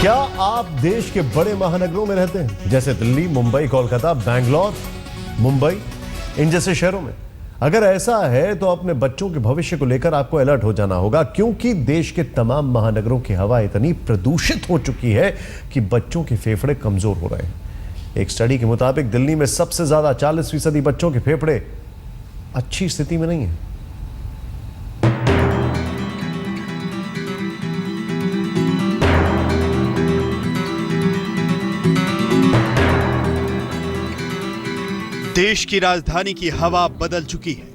क्या आप देश के बड़े महानगरों में रहते हैं, जैसे दिल्ली, मुंबई, कोलकाता, बैंगलोर, मुंबई, इन जैसे शहरों में? अगर ऐसा है तो अपने बच्चों के भविष्य को लेकर आपको अलर्ट हो जाना होगा, क्योंकि देश के तमाम महानगरों की हवा इतनी प्रदूषित हो चुकी है कि बच्चों के फेफड़े कमजोर हो रहे हैं। एक स्टडी के मुताबिक दिल्ली में सबसे ज्यादा 40% बच्चों के फेफड़े अच्छी स्थिति में नहीं है। देश की राजधानी की हवा बदल चुकी है,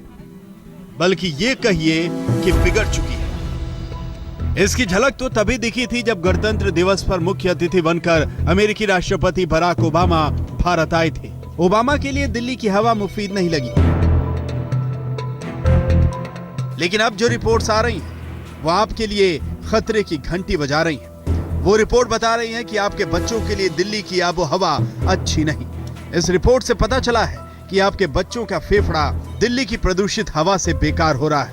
बल्कि ये कहिए कि बिगड़ चुकी है। इसकी झलक तो तभी दिखी थी जब गणतंत्र दिवस पर मुख्य अतिथि बनकर अमेरिकी राष्ट्रपति बराक ओबामा भारत आए थे। ओबामा के लिए दिल्ली की हवा मुफीद नहीं लगी, लेकिन अब जो रिपोर्ट्स आ रही हैं वो आपके लिए खतरे की घंटी बजा रही हैं। वो रिपोर्ट बता रही है कि आपके बच्चों के लिए दिल्ली की आबो हवा अच्छी नहीं। इस रिपोर्ट से पता चला है कि आपके बच्चों का फेफड़ा दिल्ली की प्रदूषित हवा से बेकार हो रहा है।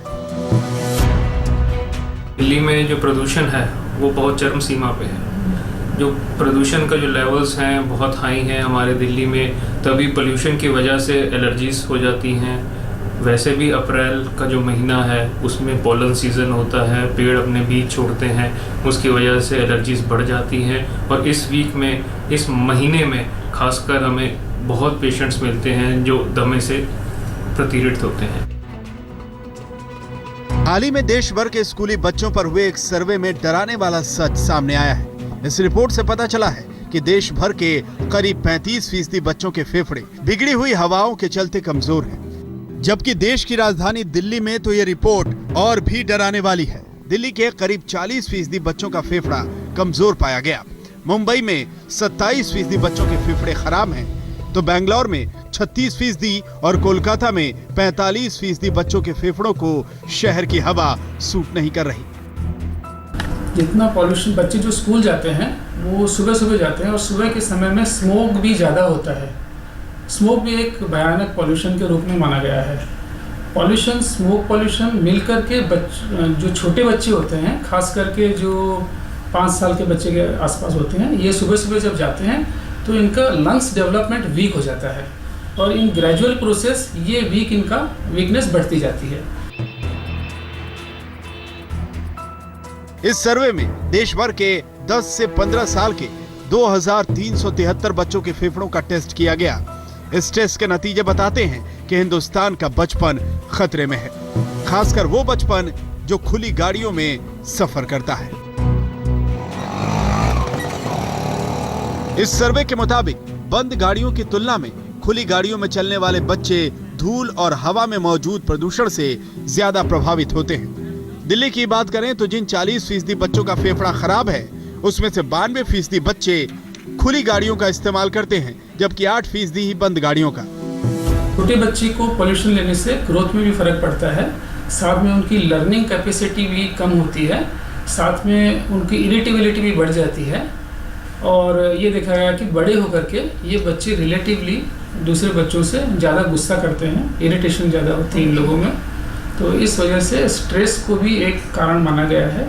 दिल्ली में जो प्रदूषण है वो बहुत चरम सीमा पे है। जो प्रदूषण का जो लेवल्स हैं बहुत हाई हैं हमारे दिल्ली में, तभी पोल्यूशन की वजह से एलर्जीज हो जाती हैं। वैसे भी अप्रैल का जो महीना है उसमें पोलन सीज़न होता है, पेड़ अपने बीज छोड़ते हैं, उसकी वजह से एलर्जीज बढ़ जाती हैं। और इस वीक में, इस महीने में खासकर हमें बहुत पेशेंट्स मिलते हैं जो दमे से प्रतिरित होते हैं। हाल ही में देश भर के स्कूली बच्चों पर हुए एक सर्वे में डराने वाला सच सामने आया है। इस रिपोर्ट से पता चला है कि देश भर के करीब 35% बच्चों के फेफड़े बिगड़ी हुई हवाओं के चलते कमजोर हैं। जबकि देश की राजधानी दिल्ली में तो ये रिपोर्ट और भी डराने वाली है। दिल्ली के करीब 40% बच्चों का फेफड़ा कमजोर पाया गया। मुंबई में 27% बच्चों के फेफड़े खराब हैं, तो बेंगलोर में 36% और कोलकाता में 45% बच्चों के फेफड़ों को शहर की हवा सूट नहीं कर रही। जितना पॉल्यूशन, बच्चे जो स्कूल जाते हैं वो सुबह सुबह जाते हैं और सुबह के समय में स्मोक भी ज़्यादा होता है। स्मोक भी एक भयानक पॉल्यूशन के रूप में माना गया है। पॉल्यूशन, स्मोक पॉल्यूशन मिलकर के जो छोटे बच्चे होते हैं, खास करके जो 5 साल के बच्चे के आसपास होते हैं, ये सुबह सुबह जब जाते हैं तो इनका लंग्स डेवलपमेंट वीक हो जाता है और इन ग्रेजुअल प्रोसेस ये वीकनेस बढ़ती जाती है। इस सर्वे में देश भर के 10 से 15 साल के 2373 बच्चों के फेफड़ों का टेस्ट किया गया। इस टेस्ट के नतीजे बताते हैं कि हिंदुस्तान का बचपन खतरे में है, खासकर वो बचपन जो खुली गाड़ियों में सफर करता है। इस सर्वे के मुताबिक बंद गाड़ियों की तुलना में खुली गाड़ियों में चलने वाले बच्चे धूल और हवा में मौजूद प्रदूषण से ज्यादा प्रभावित होते हैं। दिल्ली की बात करें तो जिन 40% बच्चों का फेफड़ा खराब है, उसमें से 92% बच्चे खुली गाड़ियों का इस्तेमाल करते हैं, जबकि 8% ही बंद गाड़ियों का। छोटे बच्चे को पोल्यूशन लेने से ग्रोथ में भी फर्क पड़ता है, साथ में उनकी लर्निंग कैपेसिटी भी कम होती है, साथ में उनकी इरिटेबिलिटी भी बढ़ जाती है। और ये देखा गया कि बड़े होकर के ये बच्चे रिलेटिवली दूसरे बच्चों से ज़्यादा गुस्सा करते हैं, इरिटेशन ज़्यादा होती है इन लोगों में। तो इस वजह से स्ट्रेस को भी एक कारण माना गया है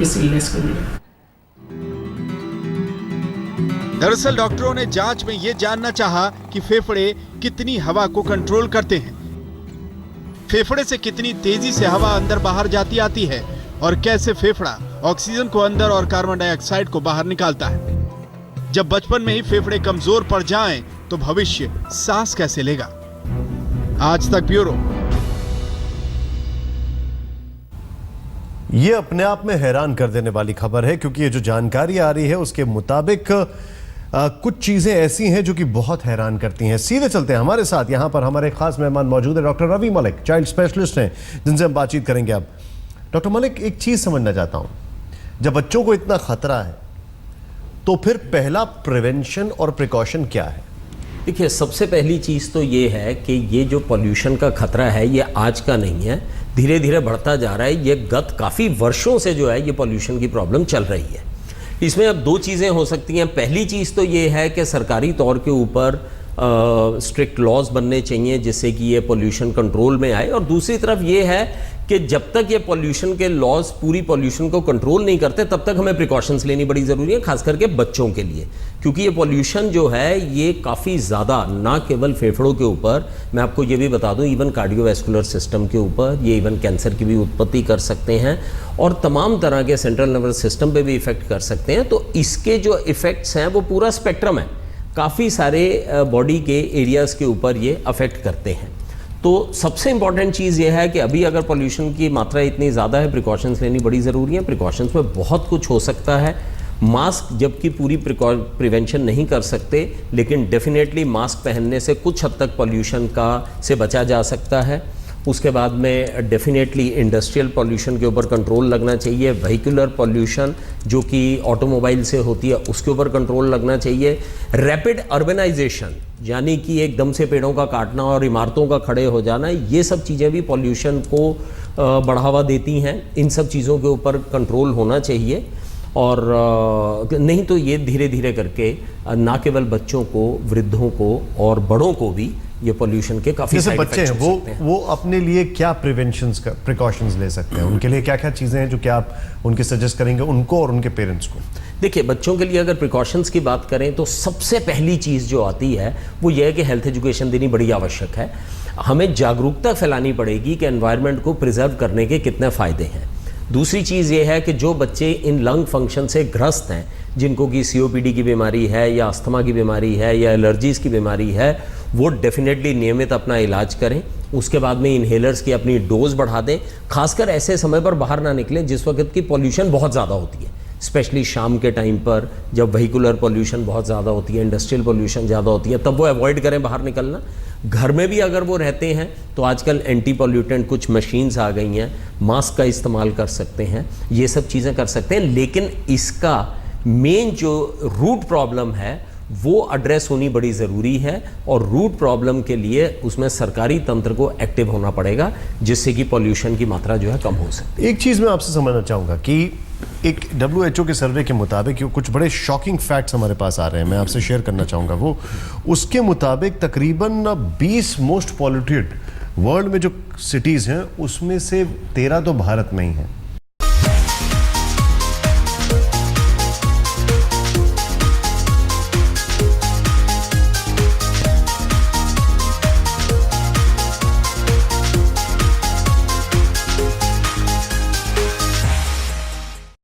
इस इलनेस के लिए। दरअसल डॉक्टरों ने जांच में ये जानना चाहा कि फेफड़े कितनी हवा को कंट्रोल करते हैं, फेफड़े से कितनी तेजी से हवा अंदर बाहर जाती आती है और कैसे फेफड़ा ऑक्सीजन को अंदर और कार्बन डाइऑक्साइड को बाहर निकालता है। जब बचपन में ही फेफड़े कमजोर पड़ जाएं, तो भविष्य सांस कैसे लेगा? आज तक ब्यूरो। यह अपने आप में हैरान कर देने वाली खबर है, क्योंकि ये जो जानकारी आ रही है उसके मुताबिक कुछ चीजें ऐसी हैं जो कि बहुत हैरान करती हैं। सीधे चलते हैं, हमारे साथ यहां पर हमारे खास मेहमान मौजूद है, doctor Ravi Malik, child specialist हैं, जिनसे हम बातचीत करेंगे। अब डॉक्टर मलिक, एक चीज समझना चाहता हूं, जब बच्चों को इतना खतरा है तो फिर पहला प्रिवेंशन और प्रिकॉशन क्या है? देखिए, सबसे पहली चीज़ तो ये है कि ये जो पोल्यूशन का खतरा है ये आज का नहीं है, धीरे धीरे बढ़ता जा रहा है। ये गत काफ़ी वर्षों से जो है ये पोल्यूशन की प्रॉब्लम चल रही है। इसमें अब 2 चीज़ें हो सकती हैं। पहली चीज़ तो ये है कि सरकारी तौर के ऊपर स्ट्रिक्ट लॉज बनने चाहिए जिससे कि ये पोल्यूशन कंट्रोल में आए, और दूसरी तरफ ये है कि जब तक ये पॉल्यूशन के लॉज पूरी पॉल्यूशन को कंट्रोल नहीं करते तब तक हमें प्रिकॉशंस लेनी बड़ी ज़रूरी है, खास करके बच्चों के लिए, क्योंकि ये पॉल्यूशन जो है ये काफ़ी ज़्यादा ना केवल फेफड़ों के ऊपर, मैं आपको ये भी बता दूं इवन कार्डियोवैस्कुलर सिस्टम के ऊपर, ये इवन कैंसर की भी उत्पत्ति कर सकते हैं और तमाम तरह के सेंट्रल नर्वस सिस्टम पे भी इफ़ेक्ट कर सकते हैं। तो इसके जो इफ़ेक्ट्स हैं वो पूरा स्पेक्ट्रम है, काफ़ी सारे बॉडी के एरियाज़ के ऊपर ये अफेक्ट करते हैं। तो सबसे इंपॉर्टेंट चीज़ ये है कि अभी अगर पॉल्यूशन की मात्रा इतनी ज़्यादा है, प्रिकॉशंस लेनी बड़ी ज़रूरी है। प्रिकॉशंस में बहुत कुछ हो सकता है। मास्क जबकि पूरी प्रिवेंशन नहीं कर सकते, लेकिन डेफिनेटली मास्क पहनने से कुछ हद तक पॉल्यूशन से बचा जा सकता है। उसके बाद में डेफिनेटली इंडस्ट्रियल पॉल्यूशन के ऊपर कंट्रोल लगना चाहिए। व्हीकुलर पॉल्यूशन जो कि ऑटोमोबाइल से होती है उसके ऊपर कंट्रोल लगना चाहिए। रैपिड अर्बनाइजेशन यानी कि एकदम से पेड़ों का काटना और इमारतों का खड़े हो जाना, ये सब चीज़ें भी पॉल्यूशन को बढ़ावा देती हैं। इन सब चीज़ों के ऊपर कंट्रोल होना चाहिए और नहीं तो ये धीरे धीरे करके ना केवल बच्चों को, वृद्धों को और बड़ों को भी ये पॉल्यूशन के काफ़ी जैसे बच्चे हैं वो अपने लिए क्या प्रिकॉशंस ले सकते हैं, उनके लिए क्या क्या चीज़ें हैं जो कि आप उनके सजेस्ट करेंगे उनको और उनके पेरेंट्स को? देखिए, बच्चों के लिए अगर प्रिकॉशंस की बात करें तो सबसे पहली चीज़ जो आती है वो ये है कि हेल्थ एजुकेशन देनी बड़ी आवश्यक है। हमें जागरूकता फैलानी पड़ेगी कि एनवायरनमेंट को प्रिजर्व करने के कितने फ़ायदे हैं। दूसरी चीज़ ये है कि जो बच्चे इन लंग फंक्शन से ग्रस्त हैं, जिनको कि COPD की बीमारी है या अस्थमा की बीमारी है या एलर्जीज़ की बीमारी है, वो डेफिनेटली नियमित अपना इलाज करें। उसके बाद में इन्हेलर्स की अपनी डोज बढ़ा दें। खासकर ऐसे समय पर बाहर ना निकलें जिस वक्त की पॉल्यूशन बहुत ज़्यादा होती है, स्पेशली शाम के टाइम पर जब व्हीकुलर पॉल्यूशन बहुत ज़्यादा होती है, इंडस्ट्रियल पॉल्यूशन ज़्यादा होती है, तब वो अवॉइड करें बाहर निकलना। घर में भी अगर वो रहते हैं तो आजकल एंटी पॉल्यूटेंट कुछ मशीन्स आ गई हैं, मास्क का इस्तेमाल कर सकते हैं, ये सब चीज़ें कर सकते हैं। लेकिन इसका मेन जो रूट प्रॉब्लम है वो एड्रेस होनी बड़ी ज़रूरी है और रूट प्रॉब्लम के लिए उसमें सरकारी तंत्र को एक्टिव होना पड़ेगा, जिससे कि पॉल्यूशन की मात्रा जो है कम हो सकती है। एक चीज़ मैं आपसे समझना चाहूँगा कि एक WHO के सर्वे के मुताबिक कुछ बड़े शॉकिंग फैक्ट्स हमारे पास आ रहे हैं, मैं आपसे शेयर करना चाहूँगा। वो उसके मुताबिक तकरीबन 20 मोस्ट पॉल्यूटेड वर्ल्ड में जो सिटीज़ हैं उसमें से 13 तो भारत में ही हैं।